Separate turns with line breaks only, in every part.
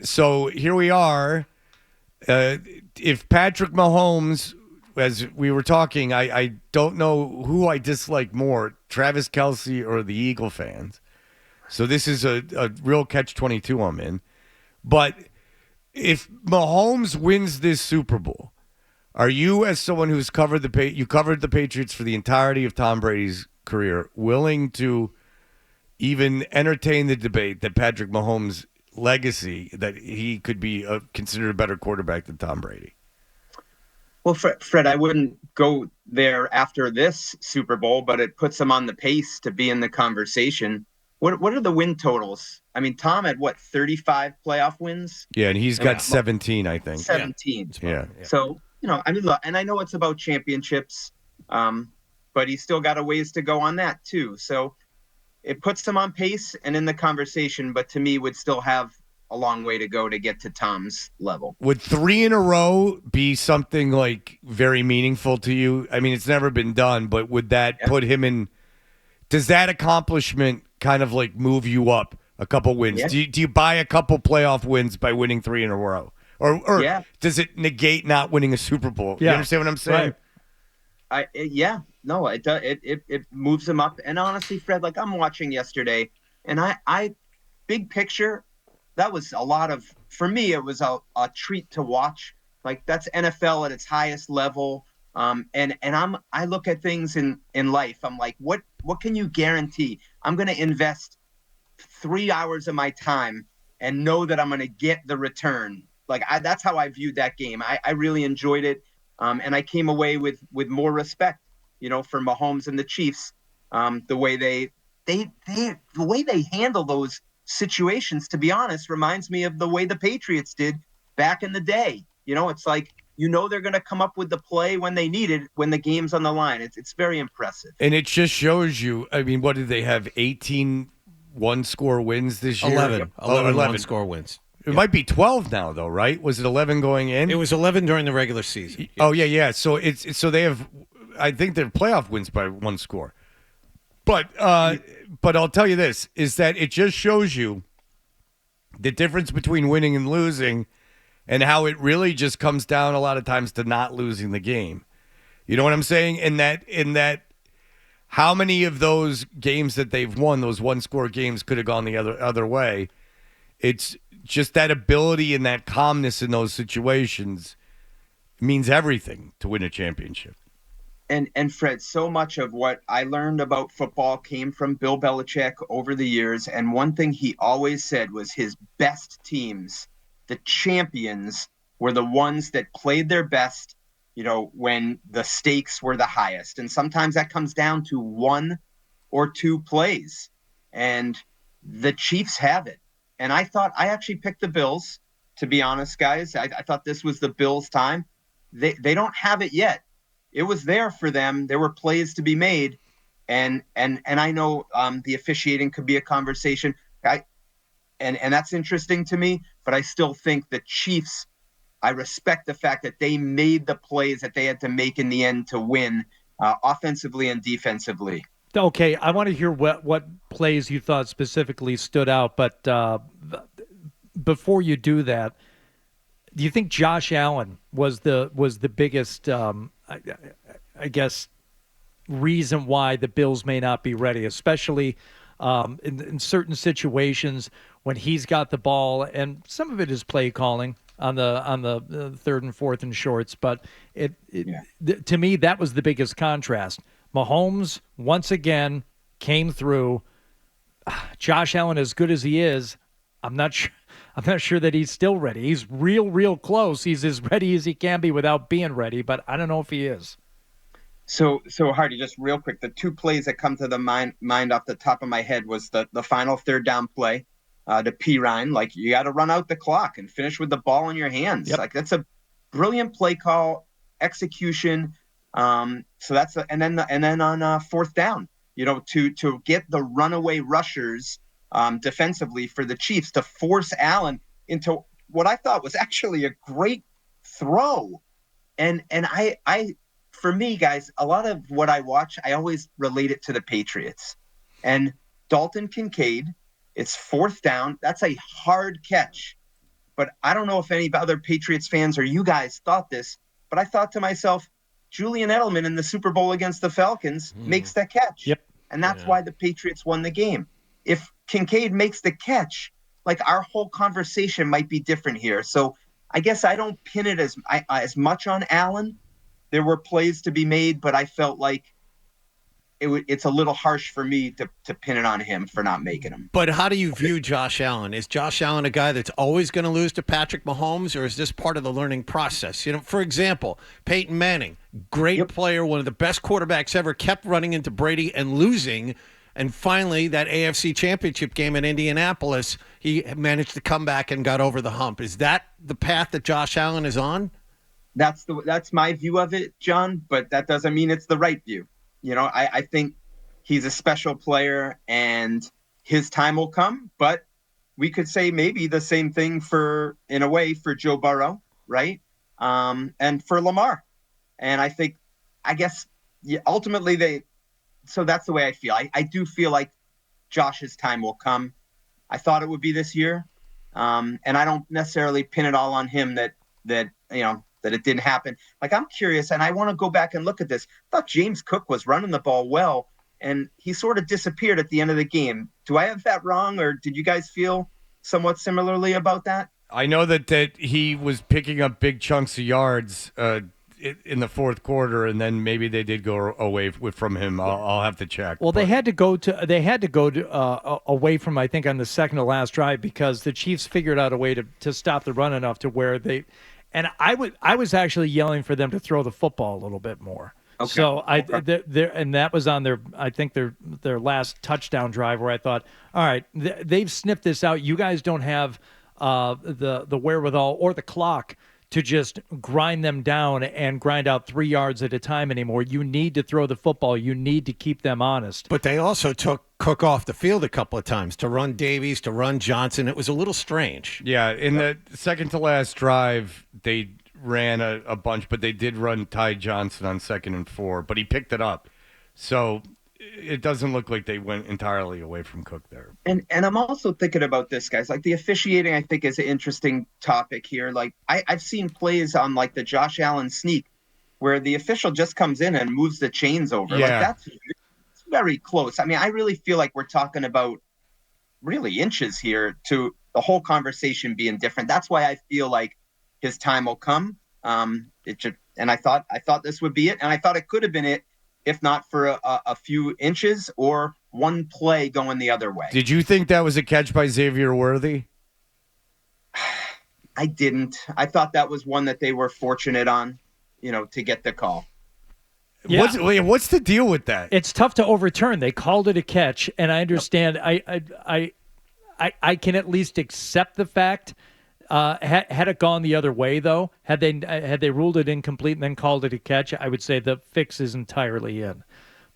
So here we are. If Patrick Mahomes, as we were talking, I don't know who I dislike more, Travis Kelsey or the Eagle fans. So this is a real catch-22 I'm in. But if Mahomes wins this Super Bowl, are you, as someone who's covered you covered the Patriots for the entirety of Tom Brady's career, willing to even entertain the debate that Patrick Mahomes' legacy, that he could be considered a better quarterback than Tom Brady?
Well, Fred, I wouldn't go there after this Super Bowl, but it puts him on the pace to be in the conversation. What are the win totals? I mean, Tom had what, 35 playoff wins?
Yeah, and he's
And
got 17, I think.
17.
Yeah.
So, I mean, look, and I know it's about championships, but he's still got a ways to go on that too. So it puts him on pace and in the conversation, but to me would still have a long way to go to get to Tom's level.
Would three in a row be something like very meaningful to you? I mean, it's never been done, but would that put him in? Does that accomplishment kind of like move you up a couple wins?
Yeah.
Do you buy a couple playoff wins by winning three in a row? Or
Yeah.
does it negate not winning a Super Bowl?
Yeah.
You understand what I'm saying?
Right.
No, it does. It moves him up. And honestly, Fred, like I'm watching yesterday, and I big picture, that was a lot of, for me, it was a treat to watch. Like that's NFL at its highest level. And I look at things in life. I'm like, what can you guarantee? I'm going to invest 3 hours of my time and know that I'm going to get the return. Like that's how I viewed that game. I really enjoyed it. And I came away with more respect, for Mahomes and the Chiefs. The way the way they handle those situations, to be honest, reminds me of the way the Patriots did back in the day. It's like they're going to come up with the play when they need it, when the game's on the line. It's very impressive.
And it just shows you. I mean, what did they have? 18 one-score wins this year.
11 one-score wins.
It might be 12 now, though, right? Was it 11 going in?
It was 11 during the regular season. Yes.
Oh yeah. So so they have. I think they're playoff wins by one score. But I'll tell you this, is that it just shows you the difference between winning and losing, and how it really just comes down a lot of times to not losing the game. You know what I'm saying? In that how many of those games that they've won, those one-score games, could have gone the other way. It's just that ability and that calmness in those situations means everything to win a championship.
And Fred, so much of what I learned about football came from Bill Belichick over the years. And one thing he always said was his best teams, the champions, were the ones that played their best, when the stakes were the highest. And sometimes that comes down to one or two plays. And the Chiefs have it. And I actually picked the Bills, to be honest, guys. I thought this was the Bills' time. They don't have it yet. It was there for them. There were plays to be made, and I know the officiating could be a conversation. And that's interesting to me. But I still think the Chiefs. I respect the fact that they made the plays that they had to make in the end to win, offensively and defensively.
Okay, I want to hear what plays you thought specifically stood out, but before you do that, do you think Josh Allen was the biggest, I guess, reason why the Bills may not be ready, especially in certain situations when he's got the ball, and some of it is play calling on the third and fourth and shorts, but to me that was the biggest contrast. Mahomes once again came through. Josh Allen, as good as he is, I'm not sure that he's still ready. He's real close. He's as ready as he can be without being ready, but I don't know if he is.
So Hardy, just real quick, the two plays that come to the mind off the top of my head was the final third down play, to P. Ryan. Like, you got to run out the clock and finish with the ball in your hands. Yep. Like, that's a brilliant play call, execution. So that's and then on fourth down, to get the runaway rushers defensively for the Chiefs to force Allen into what I thought was actually a great throw. And I for me, guys, a lot of what I watch, I always relate it to the Patriots. And Dalton Kincaid, it's fourth down. That's a hard catch. but I don't know if any other Patriots fans or you guys thought this, but I thought to myself, Julian Edelman in the Super Bowl against the Falcons makes that catch.
Yep.
And that's why the Patriots won the game. If Kincaid makes the catch, like our whole conversation might be different here. So I guess I don't pin it as much on Allen. There were plays to be made, but I felt like it's a little harsh for me to pin it on him for not making them.
But how do you view Josh Allen? Is Josh Allen a guy that's always going to lose to Patrick Mahomes, or is this part of the learning process? For example, Peyton Manning, great player, one of the best quarterbacks ever, kept running into Brady and losing. And finally, that AFC Championship game in Indianapolis, he managed to come back and got over the hump. Is that the path that Josh Allen is on?
That's my view of it, John, but that doesn't mean it's the right view. I think he's a special player and his time will come, but we could say maybe the same thing in a way for Joe Burrow, right? And for Lamar. And I guess ultimately so that's the way I feel. I do feel like Josh's time will come. I thought it would be this year. And I don't necessarily pin it all on him that it didn't happen. Like, I'm curious, and I want to go back and look at this. I thought James Cook was running the ball well, and he sort of disappeared at the end of the game. Do I have that wrong, or did you guys feel somewhat similarly about that?
I know that he was picking up big chunks of yards in the fourth quarter, and then maybe they did go away from him. I'll have to check.
Well, they had to go away from, I think, on the second to last drive, because the Chiefs figured out a way to stop the run enough to where they. And I was actually yelling for them to throw the football a little bit more.
Okay.
So and that was on their last touchdown drive, where I thought, all right, they've sniffed this out. You guys don't have the wherewithal or the clock to just grind them down and grind out 3 yards at a time anymore. You need to throw the football. You need to keep them honest.
But they also took Cook off the field a couple of times to run Davies, to run Johnson. It was a little strange.
Yeah, in the second to last drive, they ran a bunch, but they did run Ty Johnson on 2nd and 4, but he picked it up. So it doesn't look like they went entirely away from Cook there.
And I'm also thinking about this, guys. Like, the officiating, I think, is an interesting topic here. Like, I've seen plays on, like, the Josh Allen sneak where the official just comes in and moves the chains over.
Yeah.
Like, that's very close. I mean, I really feel like we're talking about really inches here to the whole conversation being different. That's why I feel like his time will come. And I thought this would be it, and I thought it could have been it, if not for a few inches or one play going the other way.
Did you think that was a catch by Xavier Worthy?
I didn't. I thought that was one that they were fortunate on, to get the call.
Yeah.
What's the deal with that?
It's tough to overturn. They called it a catch, and I understand. I can at least accept the fact. Had it gone the other way, though, had they ruled it incomplete and then called it a catch, I would say the fix is entirely in.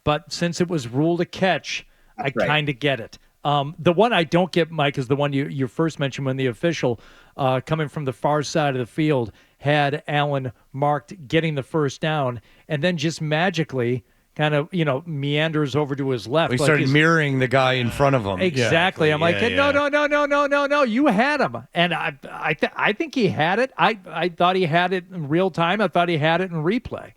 But since it was ruled a catch, I kind of get it. The one I don't get, Mike, is the one you first mentioned, when the official coming from the far side of the field had Allen marked getting the first down, and then just magically kind of, meanders over to his left.
He started mirroring the guy in front of him.
Exactly.
Yeah.
I'm like, no, you had him. And I think he had it. I thought he had it in real time. I thought he had it in replay.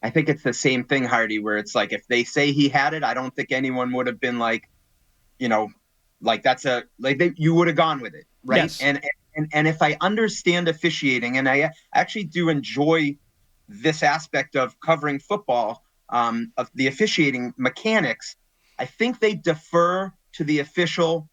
I think it's the same thing, Hardy, where it's like, if they say he had it, I don't think anyone would have been like, you would have gone with it. Right.
Yes.
And if I understand officiating, and I actually do enjoy this aspect of covering football, of the officiating mechanics, I think they defer to the official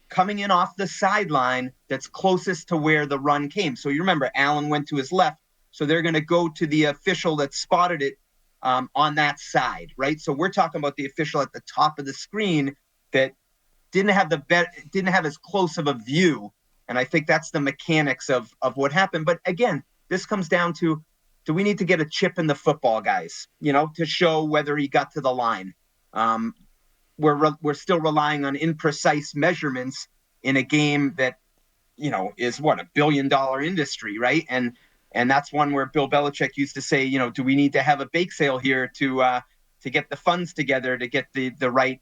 coming in off the sideline that's closest to where the run came. So you remember, Allen went to his left, so they're going to go to the official that spotted it on that side, right? So we're talking about the official at the top of the screen that didn't have as close of a view, and I think that's the mechanics of what happened. But again, this comes down to, do we need to get a chip in the football, guys, to show whether he got to the line? We're still relying on imprecise measurements in a game that, is what, $1 billion industry, right? And that's one where Bill Belichick used to say, do we need to have a bake sale here to get the funds together to get the right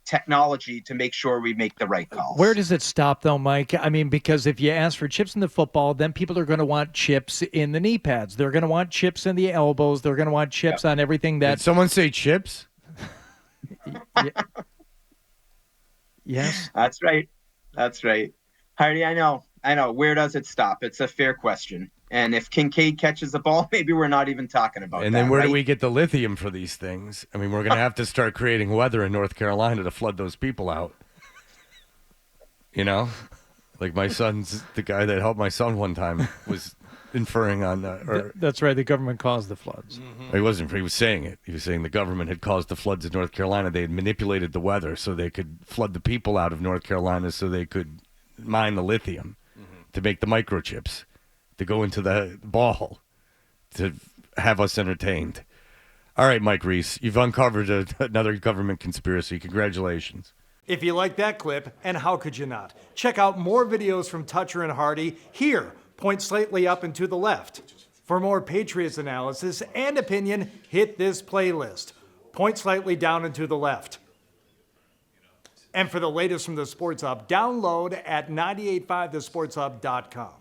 technology to make sure we make the right calls.
Where does it stop, though, Mike? I mean, because if you ask for chips in the football, then people are going to want chips in the knee pads. They're going to want chips in the elbows. They're going to want chips on everything
Did
that.
someone say chips?
Yes.
That's right. That's right. Hardy, I know. Where does it stop? It's a fair question. And if Kincaid catches the ball, maybe we're not even talking about that.
And then where
right?
do we get the lithium for these things? I mean, we're going to have to start creating weather in North Carolina to flood those people out. You know? Like my son's, the guy that helped my son one time was inferring on,
That's right. The government caused the floods.
he wasn't, he was saying it. He was saying the government had caused the floods in North Carolina. They had manipulated the weather so they could flood the people out of North Carolina so they could mine the lithium to make the microchips to go into the ball to have us entertained. All right, Mike Reiss, you've uncovered another government conspiracy. Congratulations.
If you like that clip, and how could you not? Check out more videos from Toucher and Hardy here. Point slightly up and to the left. For more Patriots analysis and opinion, hit this playlist. Point slightly down and to the left. And for the latest from the Sports Hub, download at 985thesportshub.com.